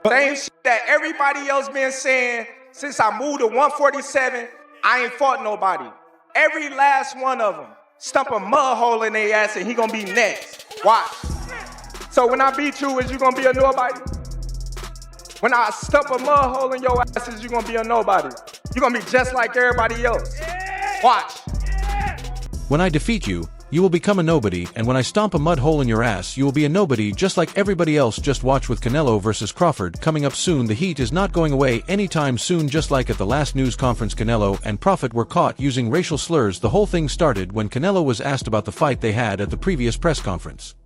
Same shit that everybody else been saying since I moved to 147, I ain't fought nobody. Every last one of them stump a mud hole in their ass and he gonna be next. Watch. So when I beat you, is you gonna be a nobody? When I stump a mud hole in your ass, is you gonna be a nobody? You gonna be just like everybody else. Watch. When I defeat you, you will become a nobody, and when I stomp a mud hole in your ass, you will be a nobody just like everybody else. Just watch with Canelo versus Crawford coming up soon. The heat is not going away anytime soon. Just like at the last news conference, Canelo and Crawford were caught using racial slurs. The whole thing started when Canelo was asked about the fight they had at the previous press conference.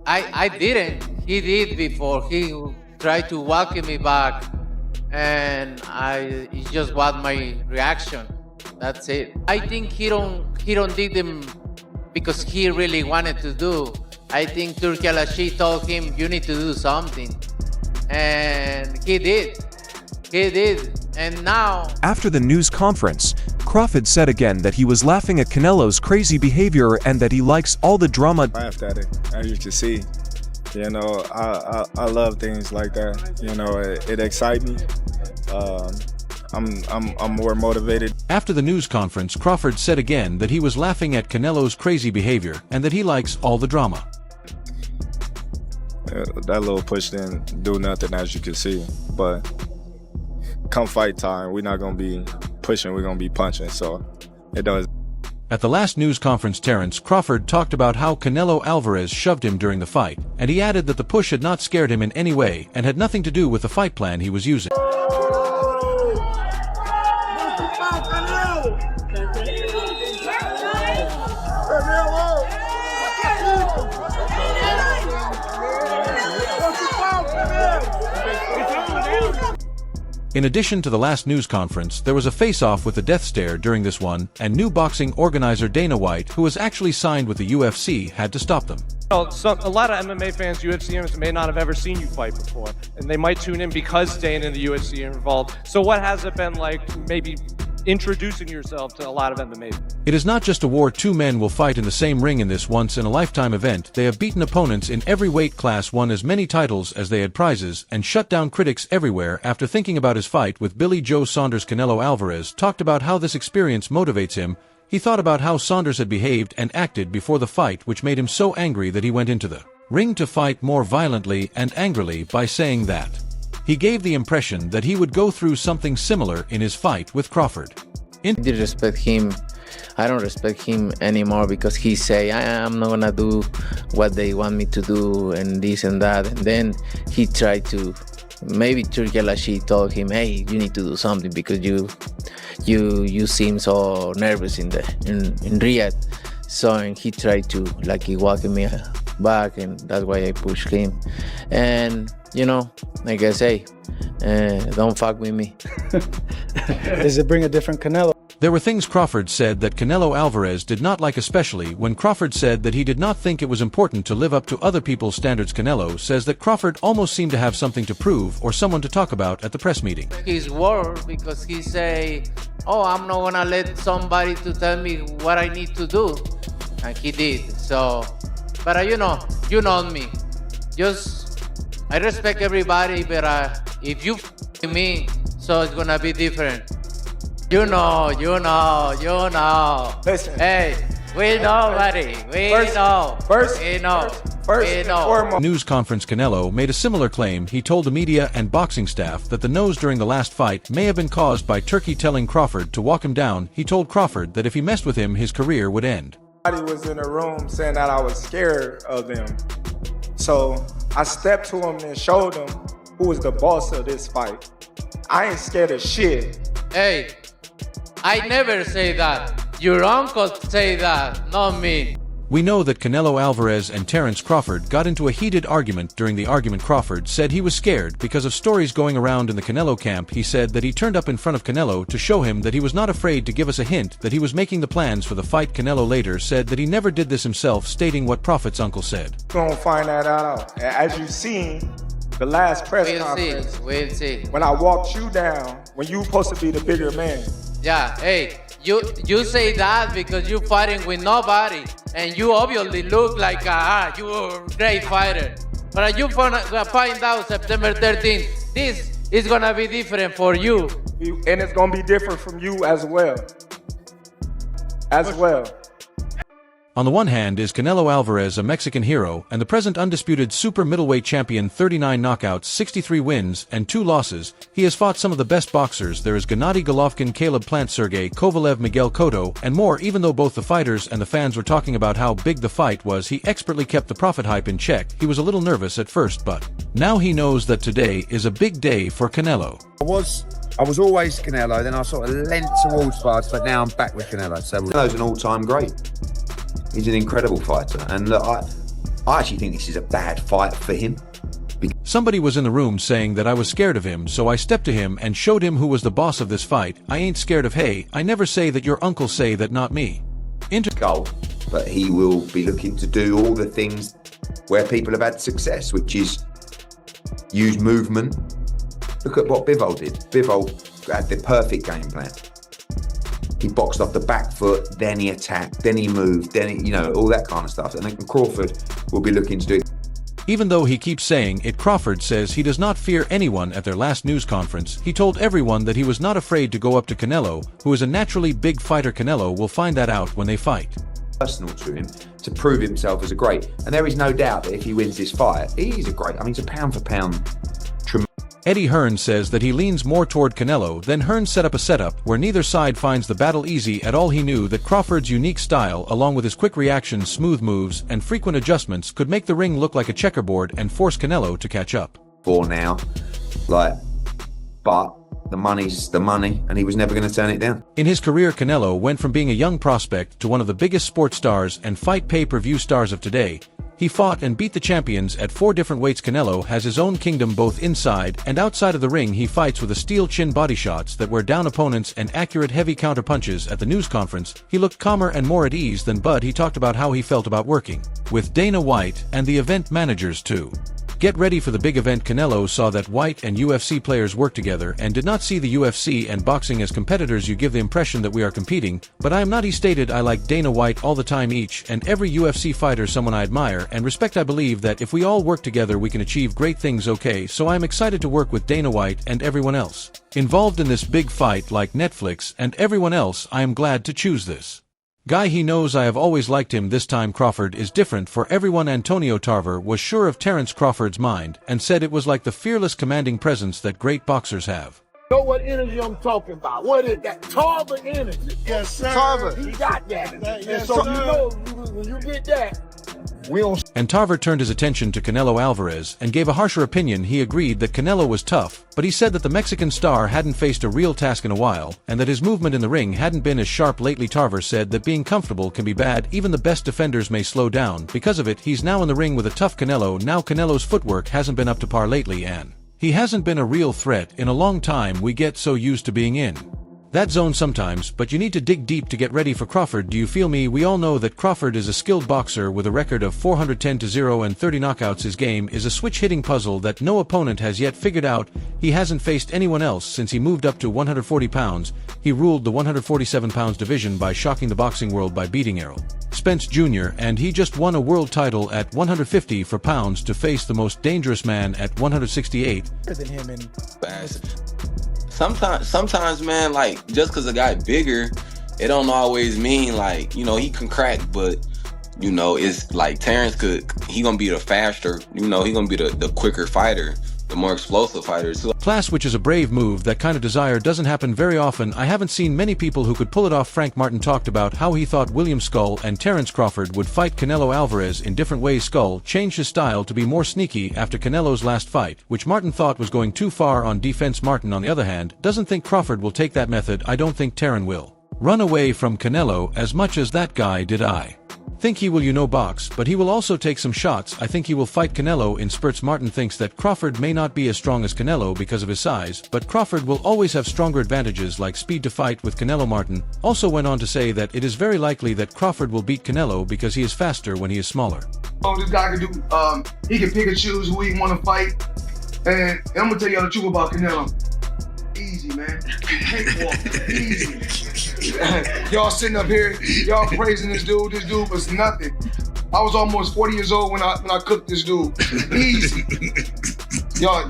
I didn't. He did before. He tried to welcome me back, and it just was my reaction. That's it. I think he don't did them because he really wanted to do. I think Turki Al-Ashi told him, you need to do something. And he did. He did. And now... After the news conference, Crawford said again that he was laughing at Canelo's crazy behavior and that he likes all the drama. I laughed at it, as you can see. You know, I love things like that. You know, it excites me. I'm more motivated. After the news conference, Crawford said again that he was laughing at Canelo's crazy behavior and that he likes all the drama. That little push didn't do nothing, as you can see. But come fight time, we're not going to be pushing, we're going to be punching. So it does. At the last news conference, Terence Crawford talked about how Canelo Alvarez shoved him during the fight, and he added that the push had not scared him in any way and had nothing to do with the fight plan he was using. In addition to the last news conference, there was a face-off with the death stare during this one, and new boxing organizer Dana White, who was actually signed with the UFC, had to stop them. A lot of MMA fans, UFC fans, may not have ever seen you fight before, and they might tune in because Dana and the UFC are involved. So what has it been like maybe introducing yourself to a lot of MMA? It is not just a war. Two men will fight in the same ring in this once-in-a-lifetime event. They have beaten opponents in every weight class, won as many titles as they had prizes, and shut down critics everywhere. After thinking about his fight with Billy Joe Saunders, Canelo Alvarez talked about how this experience motivates him. He thought about how Saunders had behaved and acted before the fight, which made him so angry that he went into the ring to fight more violently and angrily by saying that he gave the impression that he would go through something similar in his fight with Crawford. I did respect him. I don't respect him anymore because he say, I'm not gonna do what they want me to do and this and that. And then he tried to, maybe Turki Al-Ashi told him, hey, you need to do something because you seem so nervous in Riyadh. So and he tried to he welcome me back, and that's why I pushed him. And you know, like I say, don't fuck with me. Does it bring a different Canelo? There were things Crawford said that Canelo Alvarez did not like, especially when Crawford said that he did not think it was important to live up to other people's standards. Canelo says that Crawford almost seemed to have something to prove or someone to talk about at the press meeting. His word, because he say, oh, I'm not gonna let somebody to tell me what I need to do. And he did. So, but you know me. I respect everybody, but if you me, so it's gonna be different. You know. Listen. Hey, we know, buddy. We know. News conference, Canelo made a similar claim. He told the media and boxing staff that the nose during the last fight may have been caused by Turki telling Crawford to walk him down. He told Crawford that if he messed with him, his career would end. Everybody was in the room saying that I was scared of them. So I stepped to him and showed him who was the boss of this fight. I ain't scared of shit. Hey, I never say that. Your uncle say that, not me. We know that Canelo Alvarez and Terence Crawford got into a heated argument. During the argument, Crawford said he was scared because of stories going around in the Canelo camp. He said that he turned up in front of Canelo to show him that he was not afraid to give us a hint that he was making the plans for the fight. Canelo later said that he never did this himself, stating what Crawford's uncle said. We're gonna find that out. As you seen, the last press conference, We'll see. when I walked you down, when you supposed to be the bigger man. Yeah, hey, you say that because you're fighting with nobody, and you obviously look like you're a great fighter. But you find out September 13th, this is gonna be different for you. And it's gonna be different from you as well. On the one hand is Canelo Alvarez, a Mexican hero, and the present undisputed super middleweight champion, 39 knockouts, 63 wins, and 2 losses. He has fought some of the best boxers. There is Gennady Golovkin, Caleb Plant, Sergey Kovalev, Miguel Cotto, and more. Even though both the fighters and the fans were talking about how big the fight was, he expertly kept the profit hype in check. He was a little nervous at first, but now he knows that today is a big day for Canelo. I was always Canelo, then I sort of leant towards fights, but now I'm back with Canelo. So Canelo's an all-time great. He's an incredible fighter, and look, I actually think this is a bad fight for him. Somebody was in the room saying that I was scared of him, so I stepped to him and showed him who was the boss of this fight. I ain't scared of hay. I never say that your uncle say that, not me. Goal, but he will be looking to do all the things where people have had success, which is use movement. Look at what Bivol did. Bivol had the perfect game plan. He boxed off the back foot, then he attacked, then he moved, then he, all that kind of stuff. And then Crawford will be looking to do it. Even though he keeps saying it, Crawford says he does not fear anyone. At their last news conference, he told everyone that he was not afraid to go up to Canelo, who is a naturally big fighter. Canelo will find that out when they fight. Personal to him to prove himself as a great. And there is no doubt that if he wins this fight, he's a great. I mean, it's a pound for pound. Eddie Hearn says that he leans more toward Canelo. Then Hearn set up a setup where neither side finds the battle easy at all. He knew that Crawford's unique style, along with his quick reactions, smooth moves, and frequent adjustments, could make the ring look like a checkerboard and force Canelo to catch up. For now, but the money's the money, and he was never going to turn it down. In his career, Canelo went from being a young prospect to one of the biggest sports stars and fight pay-per-view stars of today. He fought and beat the champions at 4 different weights. Canelo has his own kingdom both inside and outside of the ring. He fights with a steel chin, body shots that wear down opponents, and accurate heavy counter punches. At the news conference, he looked calmer and more at ease than Bud. He talked about how he felt about working with Dana White and the event managers too. Get ready for the big event. Canelo saw that White and UFC players work together and did not see the UFC and boxing as competitors. You give the impression that we are competing, but I am not. He stated, I like Dana White all the time. Each and every UFC fighter someone I admire and respect. I believe that if we all work together we can achieve great things. Okay, so I'm excited to work with Dana White and everyone else involved in this big fight, like Netflix and everyone else. I am glad to choose this guy. He knows I have always liked him. This time Crawford is different for everyone. Antonio Tarver was sure of Terence Crawford's mind and said it was like the fearless, commanding presence that great boxers have. Know what energy I'm talking about? What is that? Tarver energy. Yes, sir. Tarver. He got that. Yes, so sir. when you get that, And Tarver turned his attention to Canelo Alvarez and gave a harsher opinion. He agreed that Canelo was tough, but he said that the Mexican star hadn't faced a real task in a while, and that his movement in the ring hadn't been as sharp lately. Tarver said that being comfortable can be bad. Even the best defenders may slow down. Because of it, he's now in the ring with a tough Canelo. Now Canelo's footwork hasn't been up to par lately, and he hasn't been a real threat in a long time. We get so used to being in that zone sometimes, but you need to dig deep to get ready for Crawford. Do you feel me? We all know that Crawford is a skilled boxer with a record of 410-0 and 30 knockouts. His game is a switch-hitting puzzle that no opponent has yet figured out. He hasn't faced anyone else since he moved up to 140 pounds. He ruled the 147 pounds division by shocking the boxing world by beating Errol Spence Jr., and he just won a world title at 150 pounds to face the most dangerous man at 168. Sometimes, man, like, just because a guy bigger, it don't always mean, like, he can crack, but, it's like Terence he gonna be the faster, he gonna be the quicker fighter, the more explosive fighter too. Class, which is a brave move. That kind of desire doesn't happen very often. I haven't seen many people who could pull it off. Frank Martin talked about how he thought William Skull and Terence Crawford would fight Canelo Alvarez in different ways. Skull changed his style to be more sneaky after Canelo's last fight, which Martin thought was going too far on defense. Martin, on the other hand, doesn't think Crawford will take that method. I don't think Terence will run away from Canelo as much as that guy did. I think he will box, but he will also take some shots. I think he will fight Canelo in spurts. Martin thinks that Crawford may not be as strong as Canelo because of his size, but Crawford will always have stronger advantages like speed to fight with Canelo. Martin also went on to say that it is very likely that Crawford will beat Canelo because he is faster when he is smaller. this guy can do, he can pick and choose who he want to fight. And I'm gonna tell y'all the truth about Canelo. Easy, man. Cakewalk. Easy. Y'all sitting up here, y'all praising this dude. This dude was nothing. I was almost 40 years old when I cooked this dude. Easy. Y'all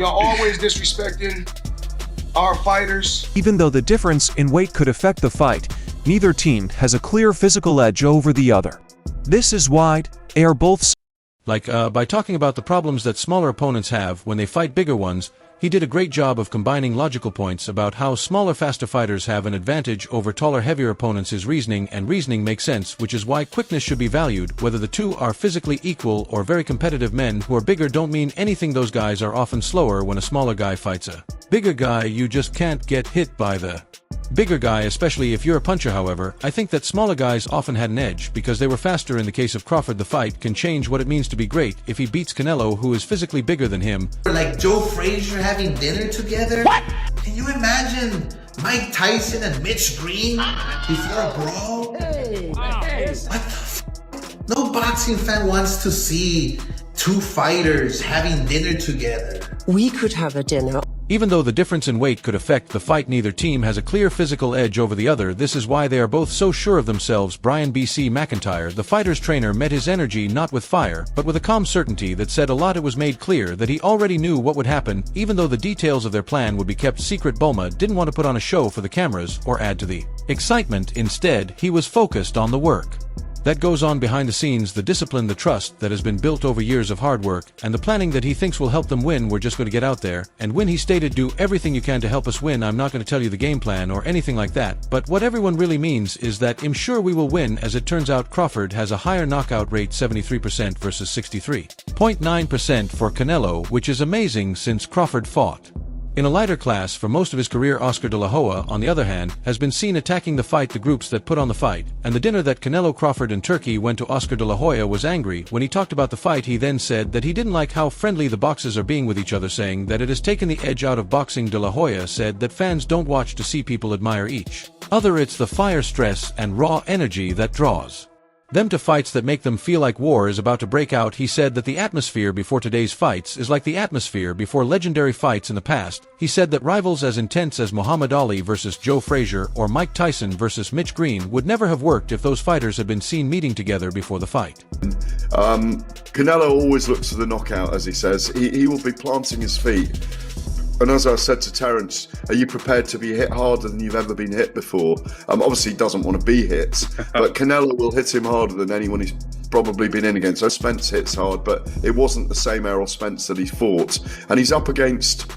always disrespecting our fighters. Even though the difference in weight could affect the fight, neither team has a clear physical edge over the other. This is why they are both by talking about the problems that smaller opponents have when they fight bigger ones. He did a great job of combining logical points about how smaller, faster fighters have an advantage over taller, heavier opponents. His reasoning makes sense, which is why quickness should be valued. Whether the two are physically equal or very competitive, men who are bigger don't mean anything. Those guys are often slower when a smaller guy fights a bigger guy. You just can't get hit by the bigger guy, especially if you're a puncher. However, I think that smaller guys often had an edge because they were faster. In the case of Crawford, the fight can change what it means to be great if he beats Canelo, who is physically bigger than him. Like Joe Frazier having dinner together? What? Can you imagine Mike Tyson and Mitch Green before a brawl? Hey. What the f? No boxing fan wants to see two fighters having dinner together. We could have a dinner. Even though the difference in weight could affect the fight, neither team has a clear physical edge over the other. This is why they are both so sure of themselves. Brian B.C. McIntyre, the fighter's trainer, met his energy not with fire, but with a calm certainty that said a lot. It was made clear that he already knew what would happen, even though the details of their plan would be kept secret. Bulma didn't want to put on a show for the cameras or add to the excitement. Instead, he was focused on the work that goes on behind the scenes, the discipline, the trust that has been built over years of hard work, and the planning that he thinks will help them win. We're just going to get out there and win. He stated, do everything you can to help us win. I'm not going to tell you the game plan or anything like that, but what everyone really means is that I'm sure we will win. As it turns out, Crawford has a higher knockout rate, 73% versus 63.9% for Canelo, which is amazing since Crawford fought in a lighter class for most of his career. Oscar de la Hoya, on the other hand, has been seen attacking the fight, the groups that put on the fight, and the dinner that Canelo, Crawford, and Turkey went to. Oscar de la Hoya was angry when he talked about the fight. He then said that he didn't like how friendly the boxers are being with each other, saying that it has taken the edge out of boxing. De la Hoya said that fans don't watch to see people admire each other. It's the fire, stress, and raw energy that draws them to fights that make them feel like war is about to break out. He said that the atmosphere before today's fights is like the atmosphere before legendary fights in the past. He said that rivals as intense as Muhammad Ali versus Joe Frazier or Mike Tyson versus Mitch Green would never have worked if those fighters had been seen meeting together before the fight. Canelo always looks for the knockout, as he says. He will be planting his feet. And as I said to Terence, are you prepared to be hit harder than you've ever been hit before? Obviously, he doesn't want to be hit, but Canelo will hit him harder than anyone he's probably been in against. So Spence hits hard, but it wasn't the same Errol Spence that he fought. And he's up against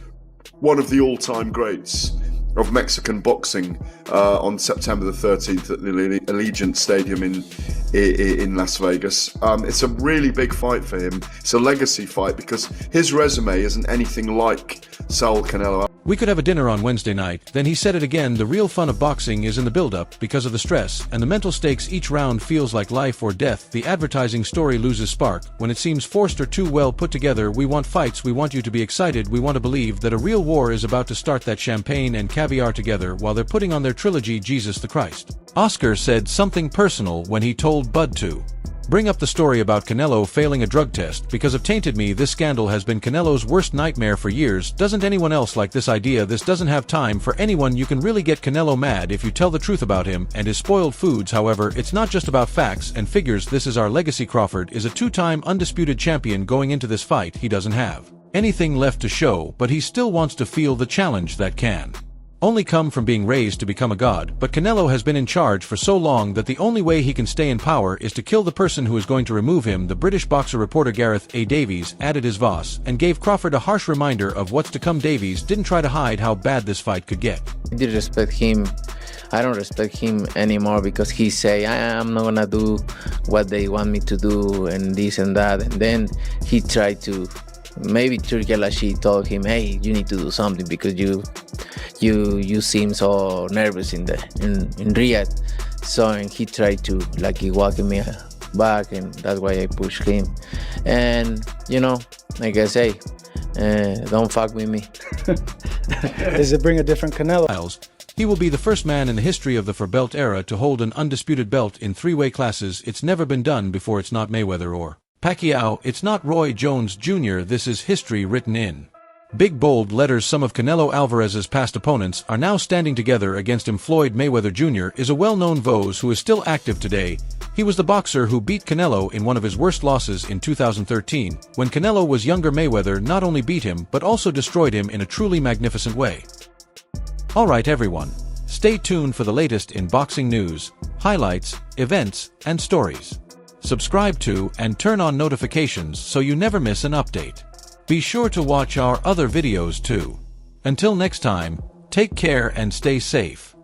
one of the all-time greats of Mexican boxing on September the 13th at the Allegiant Stadium in Las Vegas. It's a really big fight for him. It's a legacy fight because his resume isn't anything like Saul Canelo. We could have a dinner on Wednesday night. Then he said it again, the real fun of boxing is in the build-up because of the stress and the mental stakes. Each round feels like life or death. The advertising story loses spark when it seems forced or too well put together. We want fights, we want you to be excited, we want to believe that a real war is about to start. That champagne and caviar together while they're putting on their trilogy, Jesus the Christ. Oscar said something personal when he told Bud to bring up the story about Canelo failing a drug test because of Tainted Me. This scandal has been Canelo's worst nightmare for years. Doesn't anyone else like this idea? This doesn't have time for anyone. You can really get Canelo mad if you tell the truth about him and his spoiled foods. However, it's not just about facts and figures. This is our legacy. Crawford is a two-time undisputed champion. Going into this fight, he doesn't have anything left to show, but he still wants to feel the challenge that can only come from being raised to become a god. But Canelo has been in charge for so long that the only way he can stay in power is to kill the person who is going to remove him. The British boxer reporter Gareth A. Davies added his voice and gave Crawford a harsh reminder of what's to come. Davies didn't try to hide how bad this fight could get. I did respect him. I don't respect him anymore because he say, I'm not gonna do what they want me to do and this and that. And then he tried to, maybe Turki Al-Ashi told him, hey, you need to do something because you seem so nervous in Riyadh. So and he tried to he walk me back, and that's why I pushed him. And like I say, don't fuck with me. Does it bring a different Canelo? He will be the first man in the history of the four-belt era to hold an undisputed belt in three-weight classes. It's never been done before. It's not Mayweather or Pacquiao. It's not Roy Jones Jr. This is history written in big bold letters. Some of Canelo Alvarez's past opponents are now standing together against him. Floyd Mayweather Jr. is a well-known Vos who is still active today. He was the boxer who beat Canelo in one of his worst losses in 2013, when Canelo was younger. Mayweather not only beat him but also destroyed him in a truly magnificent way. Alright everyone, stay tuned for the latest in boxing news, highlights, events, and stories. Subscribe to and turn on notifications so you never miss an update. Be sure to watch our other videos too. Until next time, take care and stay safe.